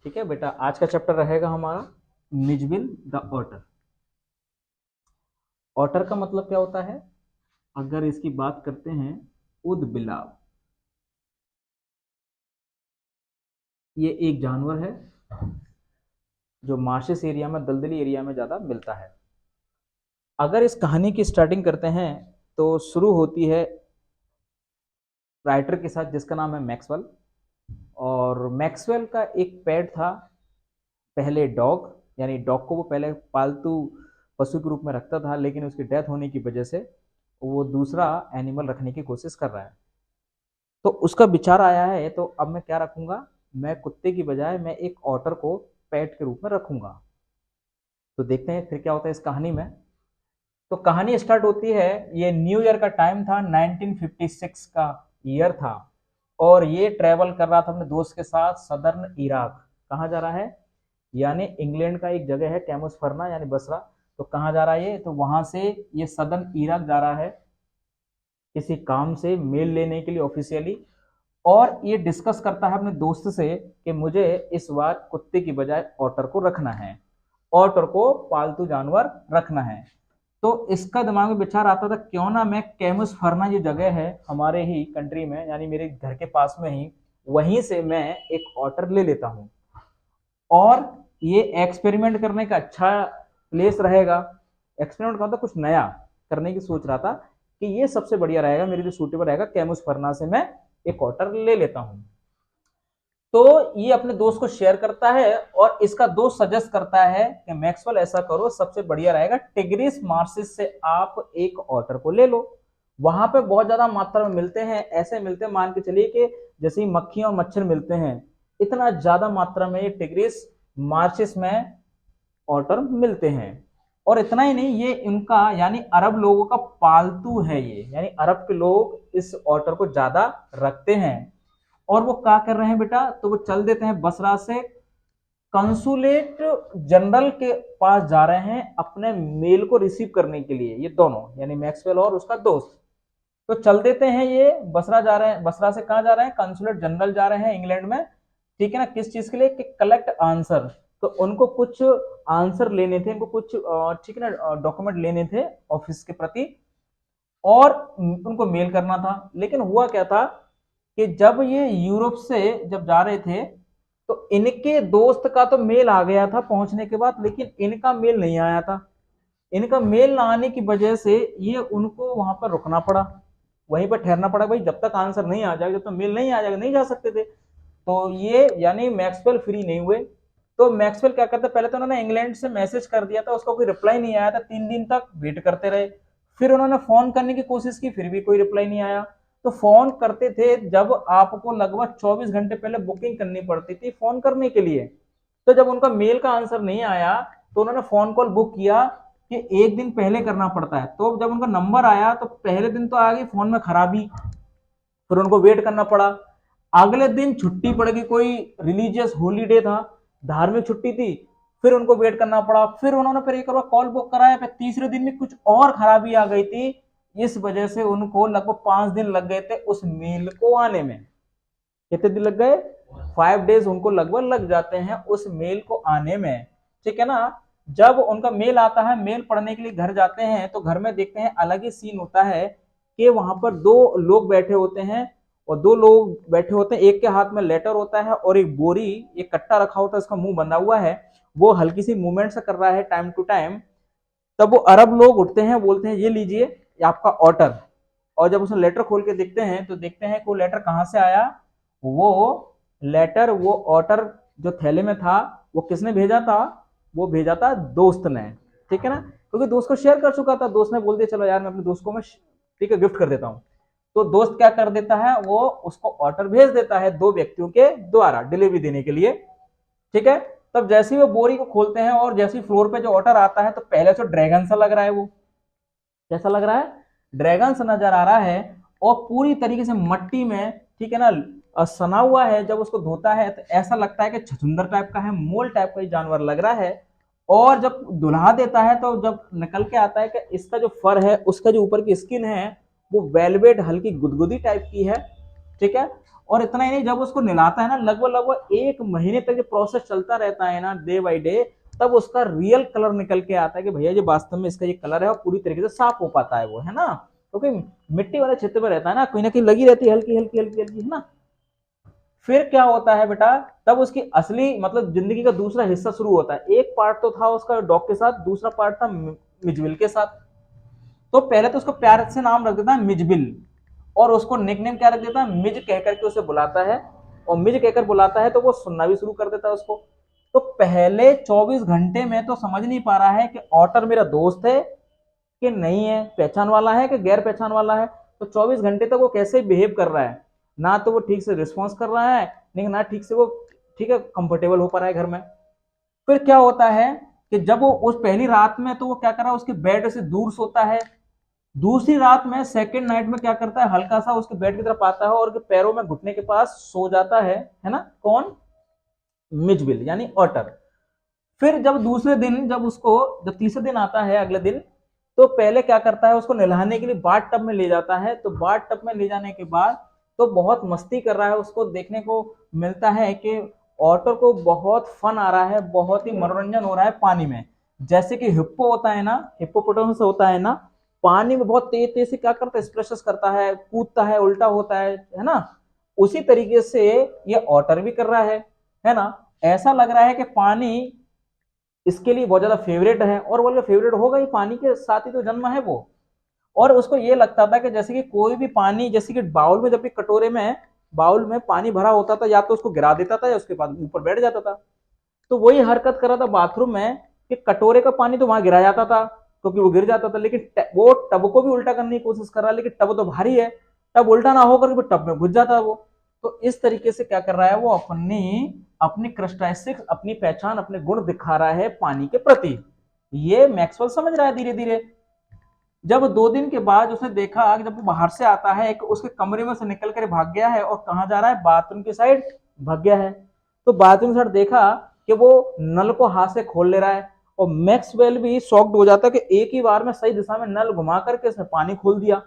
ठीक है बेटा, आज का चैप्टर रहेगा हमारा मिजबिल द ऑटर। ऑटर का मतलब क्या होता है? अगर इसकी बात करते हैं, उदबिलाव। ये एक जानवर है जो मार्शेस एरिया में, दलदली एरिया में ज्यादा मिलता है। अगर इस कहानी की स्टार्टिंग करते हैं तो शुरू होती है राइटर के साथ जिसका नाम है मैक्सवेल। और मैक्सवेल का एक पेट था पहले, डॉग। यानी डॉग को वो पहले पालतू पशु के रूप में रखता था, लेकिन उसकी डेथ होने की वजह से वो दूसरा एनिमल रखने की कोशिश कर रहा है। तो उसका विचार आया है, तो अब मैं क्या रखूंगा, मैं कुत्ते की बजाय मैं एक ऑटर को पेट के रूप में रखूंगा। तो देखते हैं फिर क्या होता है इस कहानी में। तो कहानी स्टार्ट होती है, ये न्यू ईयर का टाइम था, 1956 का ईयर था। और ये ट्रेवल कर रहा था अपने दोस्त के साथ सदर्न इराक। कहाँ जा रहा है? यानी इंग्लैंड का एक जगह है कैमुस फरना, यानी बसरा। तो कहाँ जा रहा है ये? तो वहां से ये सदर्न इराक जा रहा है किसी काम से मेल लेने के लिए ऑफिशियली। और ये डिस्कस करता है अपने दोस्त से कि मुझे इस बार कुत्ते की बजाय ऑटर को रखना है, ऑटर को पालतू जानवर रखना है। तो इसका दिमाग में विचार आता था, क्यों ना मैं कैमुस फरना जो जगह है हमारे ही कंट्री में, यानी मेरे घर के पास में ही, वहीं से मैं एक ऑटर ले लेता हूँ। और ये एक्सपेरिमेंट करने का अच्छा प्लेस रहेगा। एक्सपेरिमेंट का मतलब कुछ नया करने की सोच रहा था कि ये सबसे बढ़िया रहेगा, मेरे लिए सूटेबल रहेगा, कैमुस फरना से मैं एक क्वार्टर ले लेता हूं। तो ये अपने दोस्त को शेयर करता है और इसका दोस्त सजेस्ट करता है कि मैक्सवेल ऐसा करो, सबसे बढ़िया रहेगा टिग्रिस मार्सिस से आप एक ऑटर को ले लो। वहां पे बहुत ज्यादा मात्रा में मिलते हैं, ऐसे मिलते हैं मान के चलिए कि जैसे मक्खियां और मच्छर मिलते हैं, इतना ज्यादा मात्रा में ये टिग्रिस मार्सिस में ऑटर मिलते हैं। और इतना ही नहीं, ये इनका यानी अरब लोगों का पालतू है ये, यानी अरब के लोग इस ऑटर को ज्यादा रखते हैं। और वो क्या कर रहे हैं बेटा, तो वो चल देते हैं बसरा से कंसुलेट जनरल के पास जा रहे हैं अपने मेल को रिसीव करने के लिए। ये दोनों यानी मैक्सवेल और उसका दोस्त तो चल देते हैं, ये बसरा जा रहे हैं। बसरा से कहां जा रहे हैं? कंसुलेट जनरल जा रहे हैं इंग्लैंड में। ठीक है ना, किस चीज के लिए? कि कलेक्ट आंसर। तो उनको कुछ आंसर लेने थे, उनको कुछ ठीक है ना डॉक्यूमेंट लेने थे ऑफिस के प्रति, और उनको मेल करना था। लेकिन हुआ क्या था कि जब ये यूरोप से जब जा रहे थे तो इनके दोस्त का तो मेल आ गया था पहुंचने के बाद, लेकिन इनका मेल नहीं आया था। इनका मेल ना आने की वजह से ये उनको वहां पर रुकना पड़ा, वहीं पर ठहरना पड़ा। भाई जब तक आंसर नहीं आ जाएगा, जब तक मेल नहीं आ जाएगा, नहीं जा सकते थे। तो ये यानी मैक्सवेल फ्री नहीं हुए। तो मैक्सवेल क्या करते, पहले तो उन्होंने इंग्लैंड से मैसेज कर दिया था, उसका कोई रिप्लाई नहीं आया था, 3 दिन तक वेट करते रहे। फिर उन्होंने फोन करने की कोशिश की, फिर भी कोई रिप्लाई नहीं आया। तो फोन करते थे जब आपको लगभग 24 घंटे पहले बुकिंग करनी पड़ती थी फोन करने के लिए। तो जब उनका मेल का आंसर नहीं आया तो उन्होंने फोन कॉल बुक किया कि 1 दिन पहले करना पड़ता है। तो जब उनका नंबर आया तो पहले दिन तो आ गई फोन में खराबी, फिर उनको वेट करना पड़ा। अगले दिन छुट्टी पड़ गई, कोई रिलीजियस हॉलीडे था, धार्मिक छुट्टी थी, फिर उनको वेट करना पड़ा। फिर उन्होंने फिर एक बार कॉल बुक कराया, फिर तीसरे दिन में कुछ और खराबी आ गई थी। इस वजह से उनको लगभग 5 दिन लग गए थे उस मेल को आने में। कितने दिन लग गए? 5 डेज उनको लगभग लग जाते हैं उस मेल को आने में। ठीक है ना। जब उनका मेल आता है, मेल पढ़ने के लिए घर जाते हैं तो घर में देखते हैं अलग ही सीन होता है कि वहां पर 2 लोग बैठे होते हैं। और 2 लोग बैठे होते हैं, एक के हाथ में लेटर होता है और एक बोरी, एक कट्टा रखा होता है, उसका मुंह बंधा हुआ है, वो हल्की सी मूवमेंट से कर रहा है टाइम टू टाइम। तब वो अरब लोग उठते हैं, बोलते हैं ये लीजिए, ये आपका ऑर्डर। और जब उसने लेटर खोल के देखते हैं तो देखते हैं कि वो लेटर कहां से आया। वो लेटर, वो ऑर्डर जो थैले में था, वो किसने भेजा था? वो भेजा था दोस्त ने। ठीक है ना, क्योंकि दोस्त को शेयर कर चुका था, दोस्त ने बोल दिया चलो यार मैं अपने दोस्त को मैं ठीक है गिफ्ट कर देता हूं। तो दोस्त क्या कर देता है, वो उसको ऑर्डर भेज देता है 2 व्यक्तियों के द्वारा डिलीवरी देने के लिए। ठीक है। तब जैसे ही वो बोरी को खोलते हैं और जैसे ही फ्लोर पे जो ऑर्डर आता है, तो पहले तो ड्रैगन सा लग रहा है। वो कैसा लग रहा है? ड्रैगन सा नजर आ रहा है। और पूरी तरीके से मट्टी में, ठीक है ना, सना हुआ है। जब उसको धोता है तो ऐसा लगता है कि छछुंदर टाइप का है, मोल टाइप का जानवर लग रहा है। और जब दुल्हा देता है तो जब निकल के आता है कि इसका जो फर है, उसका जो ऊपर की स्किन है, वो वेलवेट हल्की गुदगुदी टाइप की है। ठीक है। और इतना ही नहीं, जब उसको नहलाता है ना, लगभग लगभग 1 महीने तक ये प्रोसेस चलता रहता है ना, डे बाई डे, तब उसका रियल कलर निकल के आता है कि भैया ये वास्तव में इसका ये कलर है, और पूरी तरीके से साफ हो पाता है वो, है ना। क्योंकि मिट्टी वाले क्षेत्र में रहता है ना, कहीं ना कहीं लगी रहती है हल्की हल्की हल्की हल्की, है ना। फिर क्या होता है बेटा, तब उसकी असली मतलब जिंदगी का दूसरा हिस्सा शुरू होता है। एक पार्ट तो था उसका डॉग के साथ, दूसरा पार्ट था मिजबिल के साथ। तो पहले तो उसको प्यार से नाम रख देता है मिजबिल, और उसको निकनेम क्या रख देता है, मिज कहकर के उसे बुलाता है। और मिज कहकर बुलाता है तो वो सुनना भी शुरू कर देता है उसको। तो पहले 24 घंटे में तो समझ नहीं पा रहा है कि ऑटर मेरा दोस्त है कि नहीं है, पहचान वाला है कि गैर पहचान वाला है। तो 24 घंटे तक वो कैसे बिहेव कर रहा है, ना तो वो ठीक से रिस्पॉन्स कर रहा है, लेकिन ना ठीक से वो, ठीक है, कंफर्टेबल हो पा रहा है घर में। फिर क्या होता है कि जब वो उस पहली रात में तो वो क्या कर रहा है, उसके बेड से दूर सोता है। दूसरी रात में सेकेंड नाइट में क्या करता है, हल्का सा उसके बेड की तरफ आता है और पैरों में घुटने के पास सो जाता है ना। कौन, मिजबिल यानी ऑटर। फिर जब दूसरे दिन, जब तीसरे दिन आता है अगले दिन, तो पहले क्या करता है, उसको नहलाने के लिए बाथ टब में ले जाता है। तो बाथ टब में ले जाने के बाद तो बहुत मस्ती कर रहा है, उसको देखने को मिलता है कि ऑटर को बहुत फन आ रहा है, बहुत ही मनोरंजन हो रहा है पानी में। जैसे कि हिप्पो होता है ना, हिप्पोपोटामस होता है ना, पानी में बहुत तेज तेज से क्या करता है, स्प्लैशेस करता है, कूदता है, उल्टा होता है ना। उसी तरीके से ये ऑटर भी कर रहा है ना। ऐसा लग रहा है कि पानी इसके लिए बहुत ज्यादा फेवरेट है, और बोल फेवरेट होगा ही, पानी के साथ ही तो जन्म है वो। और उसको ये लगता था कि जैसे कि कोई भी पानी, जैसे कि बाउल में, जब भी कटोरे में, बाउल में पानी भरा होता था, या तो उसको गिरा देता था या उसके बाद ऊपर बैठ जाता था। तो वही हरकत कर रहा था बाथरूम में कि कटोरे का पानी तो वहां गिरा जाता था क्योंकि वो गिर जाता था, लेकिन वो टब को भी उल्टा करने की कोशिश कर रहा है, लेकिन टब तो भारी है, टब उल्टा ना होकर वो टब में घुस जाता है वो। तो इस तरीके से क्या कर रहा है वो, अपनी अपनी क्रेस्टाइसिक्स, अपनी पहचान, अपने गुण दिखा रहा है पानी के प्रति। ये मैक्सवेल समझ रहा है धीरे धीरे। जब 2 दिन के बाद उसने देखा कि जब वो बाहर से आता है कि उसके कमरे में से निकल कर भाग गया है, और कहाँ जा रहा है, बाथरूम की साइड भाग गया है। तो बाथरूम साइड देखा कि वो नल को हाथ से खोल ले रहा है, और मैक्सवेल भी शॉक्ड हो जाता है कि एक ही बार में सही दिशा में नल घुमा करके उसने पानी खोल दिया।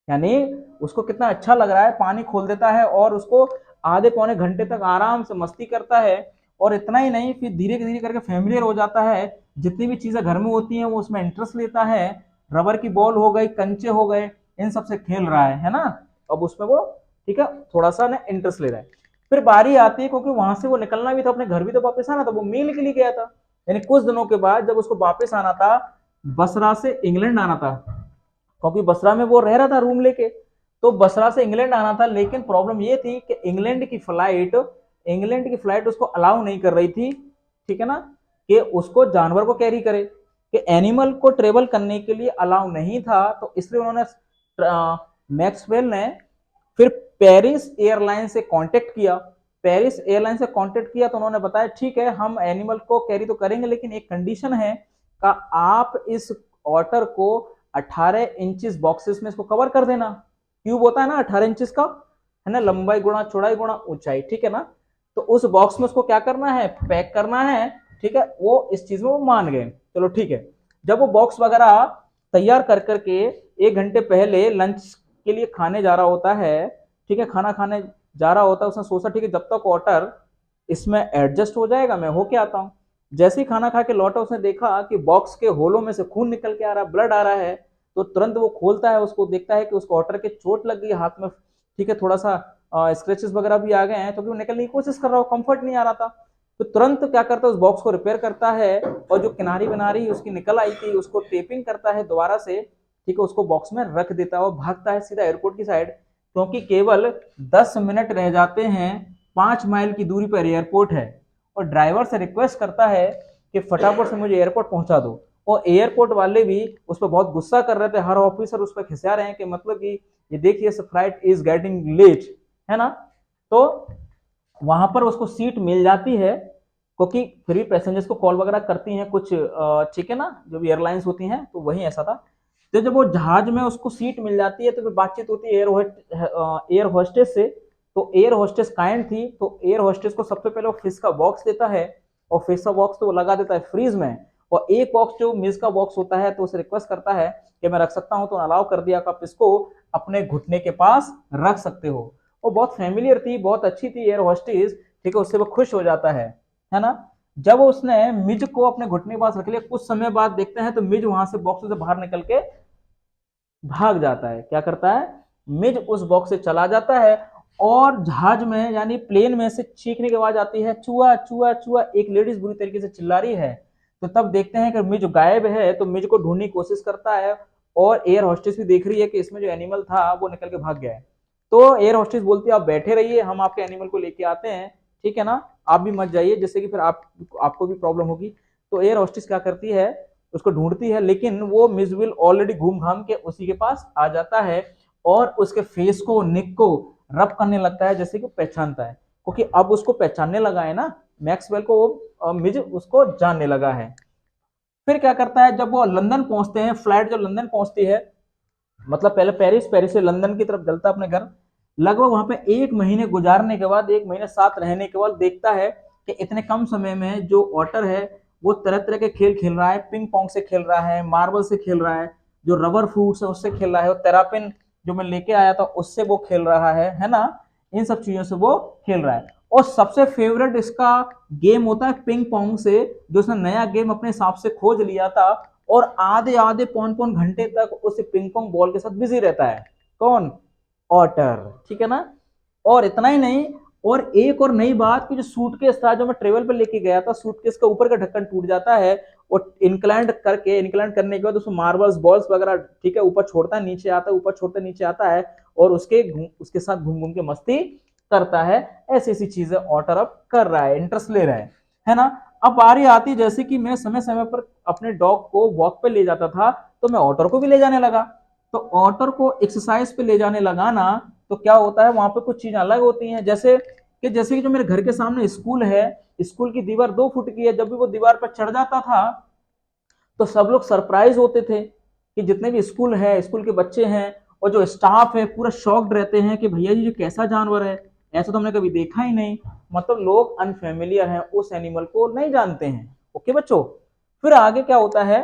यानी उसको कितना अच्छा लग रहा है, पानी खोल देता है और उसको आधे पौने घंटे तक आराम से मस्ती करता है। और इतना ही नहीं, फिर धीरे धीरे करके फेमिलियर हो जाता है, जितनी भी चीजें घर में होती हैं वो उसमें इंटरेस्ट लेता है। रबर की बॉल हो गई, कंचे हो गए, इन सब से खेल रहा है ना। अब उसमें वो, ठीक है, थोड़ा सा ना इंटरेस्ट ले रहा है। फिर बारी आती है, क्योंकि वहां से वो निकलना भी था, अपने घर भी तो वापस आना था, वो मील के लिए गया था। यानी कुछ दिनों के बाद जब उसको वापस आना था, बसरा से इंग्लैंड आना था, क्योंकि बसरा में वो रह रहा था रूम लेके। तो बसरा से इंग्लैंड आना था, लेकिन प्रॉब्लम ये थी कि इंग्लैंड की फ्लाइट उसको अलाउ नहीं कर रही थी, ठीक है ना, कि उसको जानवर को कैरी करे, कि एनिमल को ट्रेवल करने के लिए अलाउ नहीं था। तो इसलिए उन्होंने, मैक्सवेल ने फिर पेरिस एयरलाइन से कांटेक्ट किया। पेरिस एयरलाइन से कांटेक्ट किया तो उन्होंने बताया ठीक है, हम एनिमल को कैरी तो करेंगे, लेकिन एक कंडीशन है का आप इस ऑटर को 18 इंचेस बॉक्सेस में इसको कवर कर देना। क्यूब होता है ना 18 इंचेस का, है ना, लंबाई गुणा चौड़ाई गुणा ऊंचाई, ठीक है ना। तो उस बॉक्स में उसको क्या करना है, पैक करना है, ठीक है। वो इस चीज में वो मान गए, चलो ठीक है। जब वो बॉक्स वगैरह तैयार कर करके 1 घंटे पहले लंच के लिए खाने जा रहा होता है, ठीक है, खाना खाने जा रहा होता है, उसने सोचा ठीक है जब तक ऑटर इसमें एडजस्ट हो जाएगा मैं होके आता हूँ। जैसे ही खाना खा के लौटा, उसने देखा कि बॉक्स के होलों में से खून निकल के आ रहा है, ब्लड आ रहा है। तो तुरंत वो खोलता है, उसको देखता है कि उसको ऑटर के चोट लग गई हाथ में, ठीक है, थोड़ा सा स्क्रेचेस वगैरह भी आ गए हैं, तो वो निकलने की कोशिश कर रहा हो, कंफर्ट नहीं आ रहा था। तो तुरंत क्या करता है, उस बॉक्स को रिपेयर करता है, और जो किनारी बिनारी उसकी निकल आई थी उसको टेपिंग करता है दोबारा से, ठीक है, उसको बॉक्स में रख देता है और भागता है सीधा एयरपोर्ट की साइड। क्योंकि केवल 10 मिनट रह जाते हैं, 5 माइल की दूरी पर एयरपोर्ट है। और ड्राइवर से रिक्वेस्ट करता है कि फटाफट से मुझे एयरपोर्ट पहुंचा दो। और एयरपोर्ट वाले भी उस पर बहुत गुस्सा कर रहे थे, हर ऑफिसर उस पर खिसिया रहे हैं कि मतलब कि ये देखिए फ्लाइट इज गेटिंग लेट, है ना। तो वहां पर उसको सीट मिल जाती है, क्योंकि फिर भी पैसेंजर्स को कॉल वगैरह करती हैं कुछ, ठीक है ना, जो भी एयरलाइंस होती हैं, तो वही ऐसा था। तो जब वो जहाज में उसको सीट मिल जाती है तो फिर बातचीत होती है एयर होस्टेस से। तो एयर होस्टेस काइंड थी, तो एयर होस्टेस को सबसे पहले वो फिश का बॉक्स देता है, और फिश का बॉक्स तो वो लगा देता है फ्रीज में। और एक बॉक्स जो मिस का बॉक्स होता है, तो उसे रिक्वेस्ट करता है कि मैं रख सकता हूं, तो अलाउ कर दिया, आप इसको अपने घुटने के पास रख सकते हो। वो बहुत फेमिलियर थी, बहुत अच्छी थी एयर होस्टेस, ठीक है, उससे वो खुश हो जाता है ना। जब उसने मिज को अपने घुटने के पास रख लिया, कुछ समय बाद देखते हैं तो मिज वहां से बॉक्स से बाहर निकल के भाग जाता है। क्या करता है, मिज उस बॉक्स से चला जाता है, और जहाज में यानी प्लेन में से चीखने की आवाज आती है, चूहा चूहा चूहा, एक लेडीज बुरी तरीके से चिल्ला रही है। तो तब देखते हैं कि मिज गायब है, तो मिज को ढूंढने की कोशिश करता है, और एयर होस्टेस भी देख रही है कि इसमें जो एनिमल था वो निकल के भाग गया है। तो एयर होस्टेस बोलती है आप बैठे रहिए, हम आपके एनिमल को लेके आते हैं, ठीक है ना, आप भी मत जाइए, जिससे कि फिर आपको भी प्रॉब्लम होगी। तो एयर होस्टेस क्या करती है, उसको ढूंढती है, लेकिन वो मिजविल ऑलरेडी घूम घाम के उसी के पास आ जाता है, और उसके फेस को, निक को रब करने लगता है, जैसे कि पहचानता है, क्योंकि अब उसको पहचानने लगा है ना मैक्सवेल को, मिज उसको जानने लगा है। फिर क्या करता है, जब वो लंदन पहुंचते हैं, फ्लाइट जब लंदन पहुंचती है, मतलब पहले पेरिस, पेरिस से लंदन की तरफ चलता अपने घर, लगभग वहां पे 1 महीने गुजारने के बाद, 1 महीने साथ रहने के बाद देखता है कि इतने कम समय में जो ऑटर है वो तरह तरह के खेल खेल रहा है, पिंग पोंग से खेल रहा है, मार्बल से खेल रहा है, जो रबर फ्रूट्स है उससे खेल रहा है, और तेरापिन जो मैं लेके आया था उससे वो खेल रहा है ना, इन सब चीजों से वो खेल रहा है। और सबसे फेवरेट इसका गेम होता है पिंग पोंग से, जो उसने नया गेम अपने हिसाब से खोज लिया था, और आधे आधे पौन पौन घंटे तक उस पिंग पोंग बॉल के साथ बिजी रहता है। कौन, ऑटर, ठीक है ना। और इतना ही नहीं, और एक और नई बात कि जो सूटकेस था जो मैं ट्रेवल पे लेके गया था, सूटकेस का ऊपर का ढक्कन टूट जाता है, और इंक्लाइंड करने के बाद उसमें मार्बल्स बॉल्स वगैरह, ठीक है, ऊपर छोड़ता है नीचे आता है, ऊपर छोड़ता है नीचे आता है, और उसके साथ घूम घूम के मस्ती करता है। ऐसी ऐसी चीजें ऑटर अब कर रहा है, इंटरेस्ट ले रहा है ना। अब बारी आती, जैसे कि मैं समय समय पर अपने डॉग को वॉक पे ले जाता था, तो मैं ऑटर को भी ले जाने लगा। तो ऑटर को एक्सरसाइज पे ले जाने लगा ना, तो क्या होता है, वहां पे कुछ चीजें अलग होती हैं, जैसे कि जो मेरे घर के सामने स्कूल है, स्कूल की दीवार 2 फुट की है, जब भी वो दीवार पर चढ़ जाता था तो सब लोग सरप्राइज होते थे, कि जितने भी स्कूल है, स्कूल के बच्चे हैं और जो स्टाफ है, पूरा शॉक्ड रहते हैं कि भैया जी ये कैसा जानवर है, ऐसा तो हमने कभी देखा ही नहीं। मतलब लोग अनफेमिलियर हैं, उस एनिमल को नहीं जानते हैं। ओके बच्चों, फिर आगे क्या होता है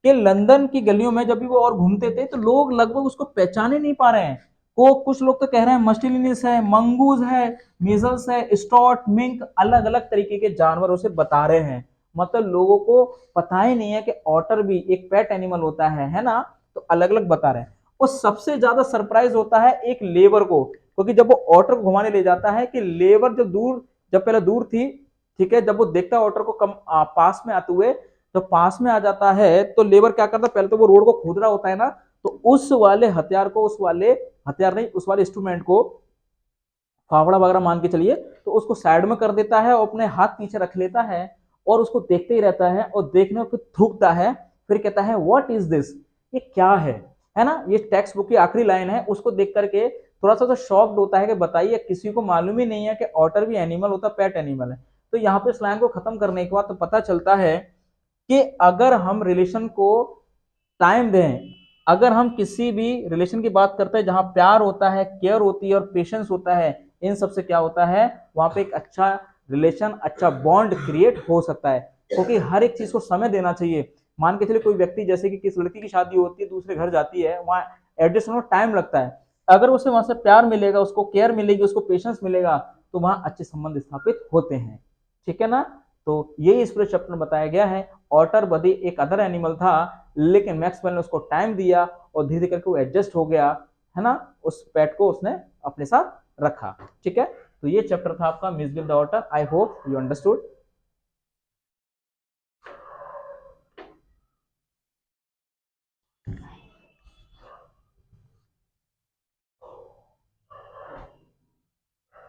कि लंदन की गलियों में जब भी वो और घूमते थे, तो लोग लगभग उसको पहचाने नहीं पा रहे हैं। को कुछ लोग तो कह रहे हैं मस्टिलिनिस है, मंगूज है, मीजल्स है, स्टॉट, मिंक, अलग अलग तरीके के जानवर उसे बता रहे हैं। मतलब लोगों को पता ही नहीं है कि ऑटर भी एक पेट एनिमल होता है ना, तो अलग अलग बता रहे हैं। और सबसे ज्यादा सरप्राइज होता है एक लेबर को, क्योंकि जब वो ऑटर को घुमाने ले जाता है, कि लेबर जब पहले दूर थी, ठीक है, जब वो देखता है ऑटर को पास में आते हुए, तो पास में आ जाता है, तो लेबर क्या करता है, पहले तो वो रोड को खोद रहा होता है ना, तो उस वाले इंस्ट्रूमेंट को, फावड़ा वगैरह मान के चलिए, तो उसको साइड में कर देता है और अपने हाथ पीछे रख लेता है, और उसको देखते ही रहता है, और देखने को थूकता है, फिर कहता है व्हाट इज दिस, ये क्या है ना। ये टेक्स्ट बुक की आखिरी लाइन है, उसको देख करके थोड़ा सा तो शॉक्ड होता है कि बताइए, किसी को मालूम ही नहीं है कि ऑटर भी एनिमल होता, पेट एनिमल है। तो यहाँ पे इस लाइन को खत्म करने के बाद तो पता चलता है कि अगर हम रिलेशन को टाइम दें, अगर हम किसी भी रिलेशन की बात करते हैं जहां प्यार होता है, केयर होती है और पेशेंस होता है, इन सब से क्या होता है, वहां पे एक अच्छा रिलेशन, अच्छा बॉन्ड क्रिएट हो सकता है। क्योंकि हर एक चीज को समय देना चाहिए। मान के चलिए कोई व्यक्ति, जैसे कि किस लड़की की शादी होती है, दूसरे घर जाती है, वहां एडजस्ट होने में टाइम लगता है, अगर उसे वहां से प्यार मिलेगा, उसको केयर मिलेगी, उसको पेशेंस मिलेगा, तो वहां अच्छे संबंध स्थापित होते हैं, ठीक है ना। तो यही इस पूरे चैप्टर में बताया गया है। ऑटर बदी एक अदर एनिमल था, लेकिन मैक्सवेल ने उसको टाइम दिया, और धीरे धीरे करके वो एडजस्ट हो गया, है ना, उस पेट को उसने अपने साथ रखा, ठीक है। तो ये चैप्टर था आपका miss give the author. I hope you understood.